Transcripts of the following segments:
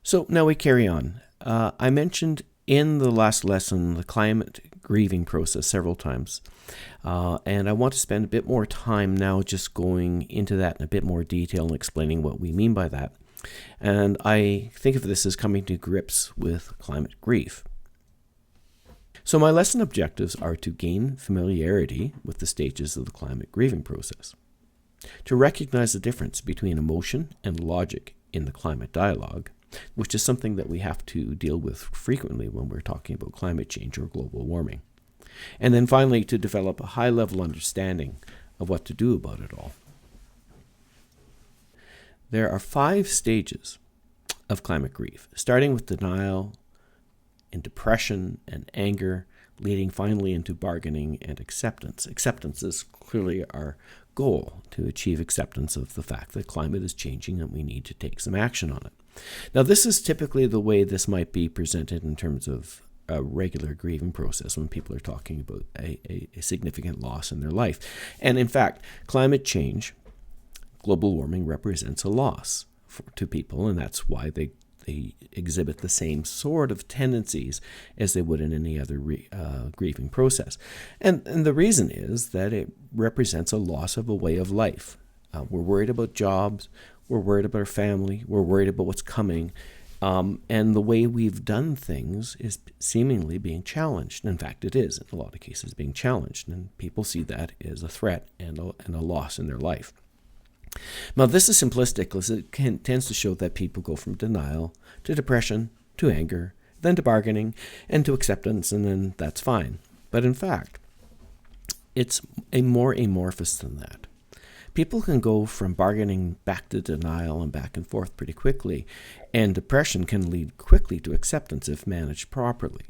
So now we carry on. I mentioned in the last lesson the climate grieving process several times. And I want to spend a bit more time now just going into that in a bit more detail and explaining what we mean by that. And I think of this as coming to grips with climate grief. So my lesson objectives are to gain familiarity with the stages of the climate grieving process, to recognize the difference between emotion and logic in the climate dialogue, which is something that we have to deal with frequently when we're talking about climate change or global warming. And then finally, to develop a high-level understanding of what to do about it all. There are 5 stages of climate grief, starting with denial and depression and anger, leading finally into bargaining and acceptance. Acceptance is clearly our goal, to achieve acceptance of the fact that climate is changing and we need to take some action on it. Now, this is typically the way this might be presented in terms of a regular grieving process when people are talking about a significant loss in their life. And in fact, climate change, global warming, represents a loss to people, and that's why they exhibit the same sort of tendencies as they would in any other grieving process. And the reason is that it represents a loss of a way of life. We're worried about jobs, we're worried about our family, we're worried about what's coming, and the way we've done things is seemingly being challenged. In fact, it is in a lot of cases being challenged, and people see that as a threat and a loss in their life. Now, this is simplistic because it tends to show that people go from denial to depression to anger, then to bargaining, and to acceptance, and then that's fine. But in fact, it's more amorphous than that. People can go from bargaining back to denial and back and forth pretty quickly, and depression can lead quickly to acceptance if managed properly.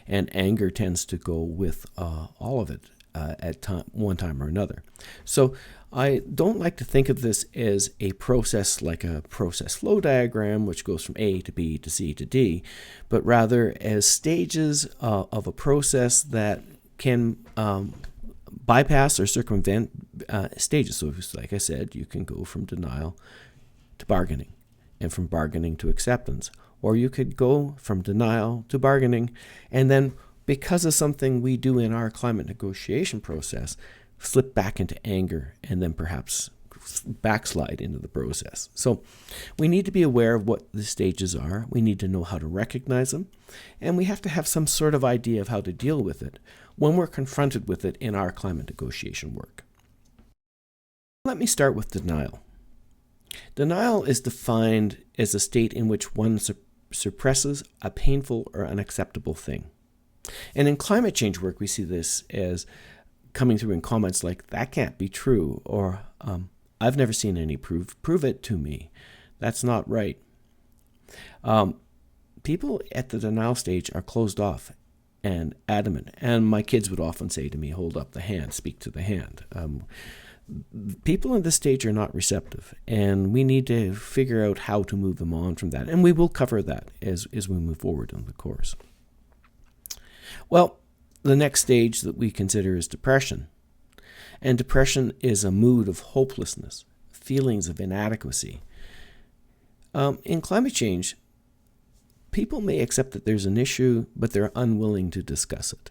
And anger tends to go with all of it at one time or another. So I don't like to think of this as a process like a process flow diagram, which goes from A to B to C to D, but rather as stages of a process that can bypass or circumvent stages. So like I said, you can go from denial to bargaining, and from bargaining to acceptance. Or you could go from denial to bargaining, and then because of something we do in our climate negotiation process, slip back into anger and then perhaps backslide into the process. So we need to be aware of what the stages are. We need to know how to recognize them, and we have to have some sort of idea of how to deal with it when we're confronted with it in our climate negotiation work. Let me start with denial. Denial is defined as a state in which one suppresses a painful or unacceptable thing. And in climate change work, we see this as coming through in comments like, that can't be true, or I've never seen any proof. Prove it to me. That's not right. People at the denial stage are closed off and adamant. And my kids would often say to me, hold up the hand, speak to the hand. People in this stage are not receptive, and we need to figure out how to move them on from that. And we will cover that as we move forward in the course. Well, the next stage that we consider is depression. And depression is a mood of hopelessness, feelings of inadequacy. In climate change, people may accept that there's an issue, but they're unwilling to discuss it.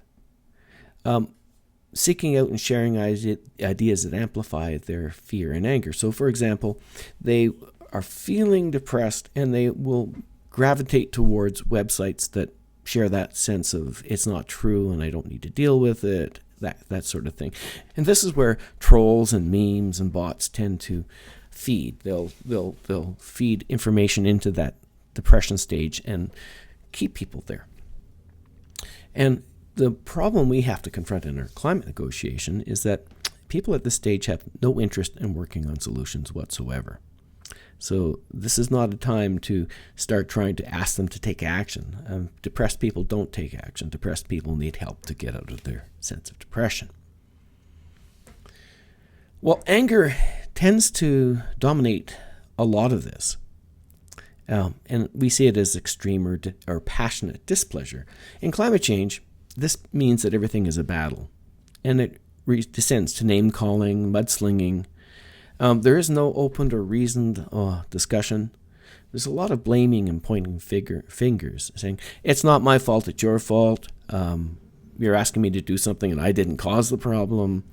Seeking out and sharing ideas that amplify their fear and anger. So, for example, they are feeling depressed and they will gravitate towards websites that share that sense of it's not true and I don't need to deal with it, that sort of thing. And this is where trolls and memes and bots tend to feed. They'll feed information into that depression stage and keep people there. And the problem we have to confront in our climate negotiation is that people at this stage have no interest in working on solutions whatsoever. So this is not a time to start trying to ask them to take action. Depressed people don't take action. Depressed people need help to get out of their sense of depression. Well, anger tends to dominate a lot of this. And we see it as extreme or passionate displeasure. In climate change, this means that everything is a battle. And it descends to name-calling, mudslinging. There is no open or reasoned discussion. There's a lot of blaming and pointing fingers, saying, it's not my fault, it's your fault. You're asking me to do something and I didn't cause the problem.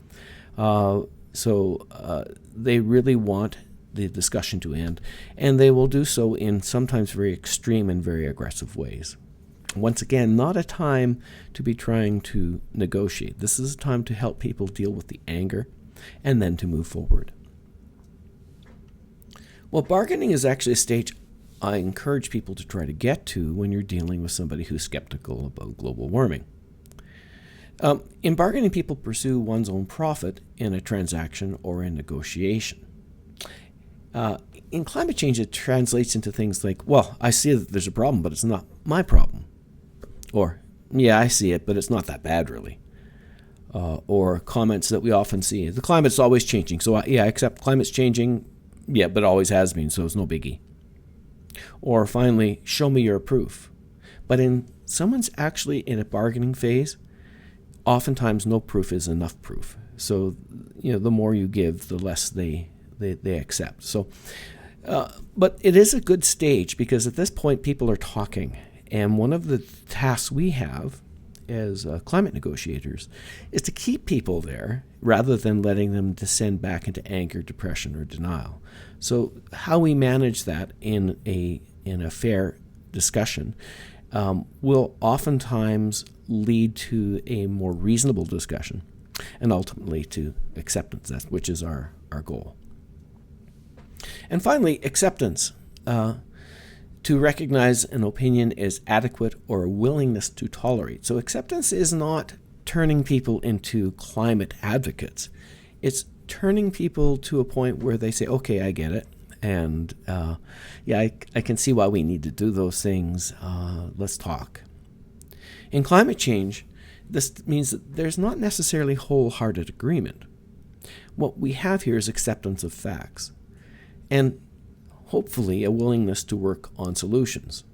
So they really want the discussion to end, and they will do so in sometimes very extreme and very aggressive ways. Once again, not a time to be trying to negotiate. This is a time to help people deal with the anger and then to move forward. Well, bargaining is actually a stage I encourage people to try to get to when you're dealing with somebody who's skeptical about global warming. In bargaining, people pursue one's own profit in a transaction or in negotiation. In climate change, it translates into things like, well, I see that there's a problem, but it's not my problem. Or, yeah, I see it, but it's not that bad, really. Or comments that we often see, the climate's always changing, so I accept climate's changing, yeah, but it always has been, so it's no biggie. Or finally, show me your proof. But in someone's actually in a bargaining phase, oftentimes no proof is enough proof. So, the more you give, the less they accept. So, but it is a good stage because at this point people are talking. And one of the tasks we have as climate negotiators is to keep people there rather than letting them descend back into anger, depression, or denial. So how we manage that in a fair discussion will oftentimes lead to a more reasonable discussion and ultimately to acceptance, which is our goal. And finally, acceptance. To recognize an opinion as adequate or a willingness to tolerate. So acceptance is not turning people into climate advocates. It's turning people to a point where they say, okay, I get it. And I can see why we need to do those things. Let's talk. In climate change, this means that there's not necessarily wholehearted agreement. What we have here is acceptance of facts. And hopefully a willingness to work on solutions.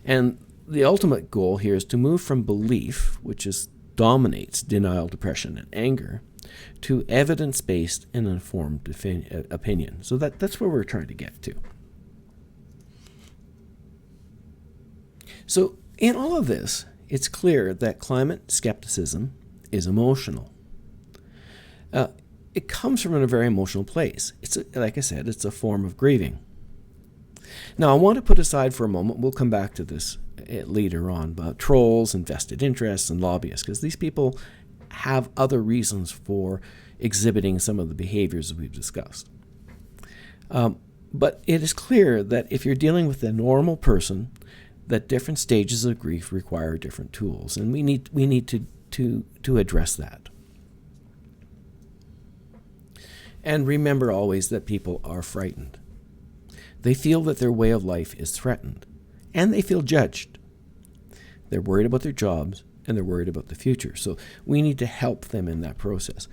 And the ultimate goal here is to move from belief, which dominates denial, depression, and anger, to evidence-based and informed opinion. So that's where we're trying to get to. So in all of this, it's clear that climate skepticism is emotional. It comes from a very emotional place. Like I said, it's a form of grieving. Now, I want to put aside for a moment, we'll come back to this later on, about trolls and vested interests and lobbyists, because these people have other reasons for exhibiting some of the behaviors that we've discussed. But it is clear that if you're dealing with a normal person, that different stages of grief require different tools, and we need to address that. And remember always that people are frightened. They feel that their way of life is threatened, and they feel judged. They're worried about their jobs, and they're worried about the future. So we need to help them in that process.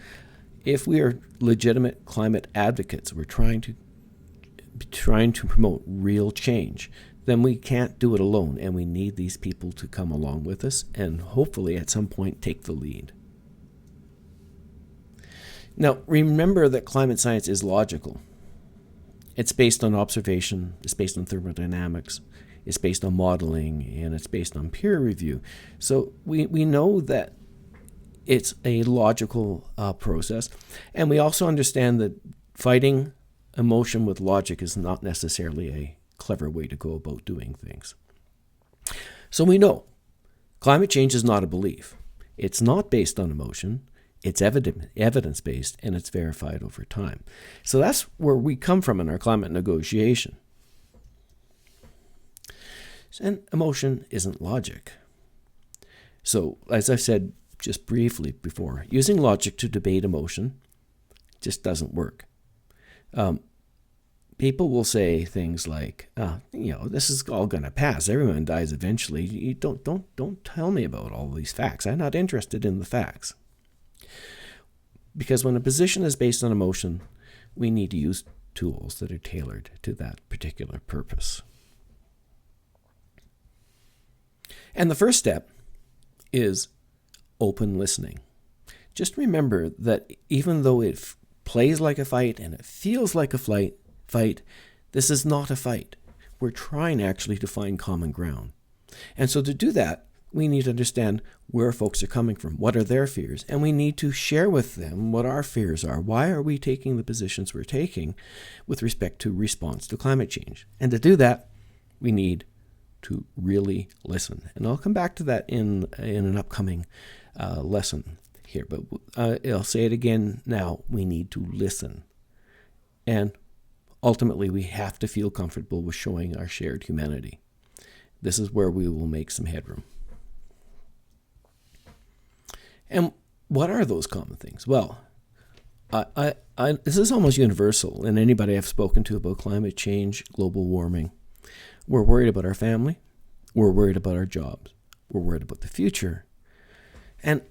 If we are legitimate climate advocates, we're trying to promote real change, then we can't do it alone, and we need these people to come along with us and hopefully at some point take the lead. Now, remember that climate science is logical. It's based on observation, it's based on thermodynamics, it's based on modeling, and it's based on peer review. So we know that it's a logical process, and we also understand that fighting emotion with logic is not necessarily a clever way to go about doing things. So we know climate change is not a belief. It's not based on emotion. It's evidence-based, and it's verified over time. So that's where we come from in our climate negotiation. And emotion isn't logic. So, as I've said just briefly before, using logic to debate emotion just doesn't work. People will say things like, this is all going to pass. Everyone dies eventually. You don't tell me about all these facts. I'm not interested in the facts. Because when a position is based on emotion, we need to use tools that are tailored to that particular purpose. And the first step is open listening. Just remember that even though it plays like a fight and it feels like a fight, this is not a fight. we're trying actually to find common ground. And so to do that, we need to understand where folks are coming from, what are their fears, and we need to share with them what our fears are. Why are we taking the positions we're taking with respect to response to climate change? And to do that, we need to really listen. And I'll come back to that in an upcoming lesson here, but I'll say it again now. We need to listen. And ultimately, we have to feel comfortable with showing our shared humanity. This is where we will make some headroom. And what are those common things? Well, this is almost universal. And anybody I've spoken to about climate change, global warming, we're worried about our family. We're worried about our jobs. We're worried about the future. And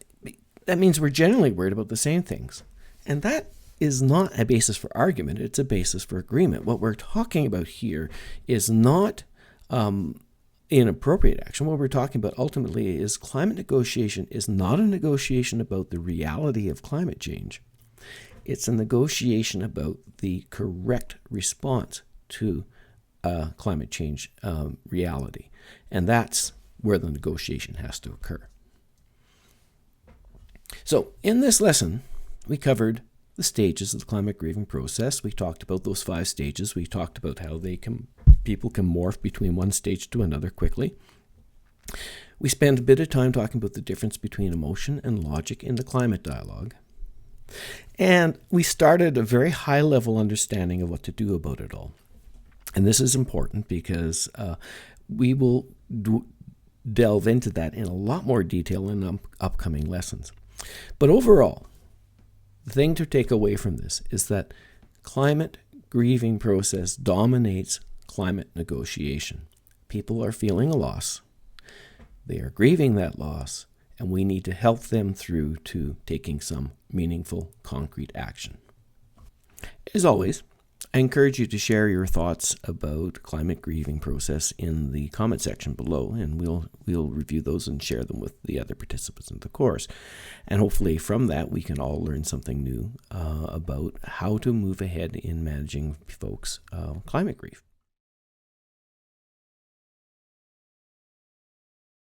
that means we're generally worried about the same things. And that is not a basis for argument. It's a basis for agreement. What we're talking about here is not inappropriate action. What we're talking about ultimately is climate negotiation is not a negotiation about the reality of climate change. It's a negotiation about the correct response to climate change reality. And that's where the negotiation has to occur. So in this lesson, we covered the stages of the climate grieving process. We talked about those 5 stages. We talked about how people can morph between one stage to another quickly. We spent a bit of time talking about the difference between emotion and logic in the climate dialogue. And we started a very high-level understanding of what to do about it all. And this is important because we will delve into that in a lot more detail in upcoming lessons. But overall, the thing to take away from this is that climate grieving process dominates climate negotiation. People are feeling a loss. They are grieving that loss, and we need to help them through to taking some meaningful, concrete action. As always, I encourage you to share your thoughts about climate grieving process in the comment section below, and we'll review those and share them with the other participants in the course. And hopefully from that we can all learn something new about how to move ahead in managing folks' climate grief.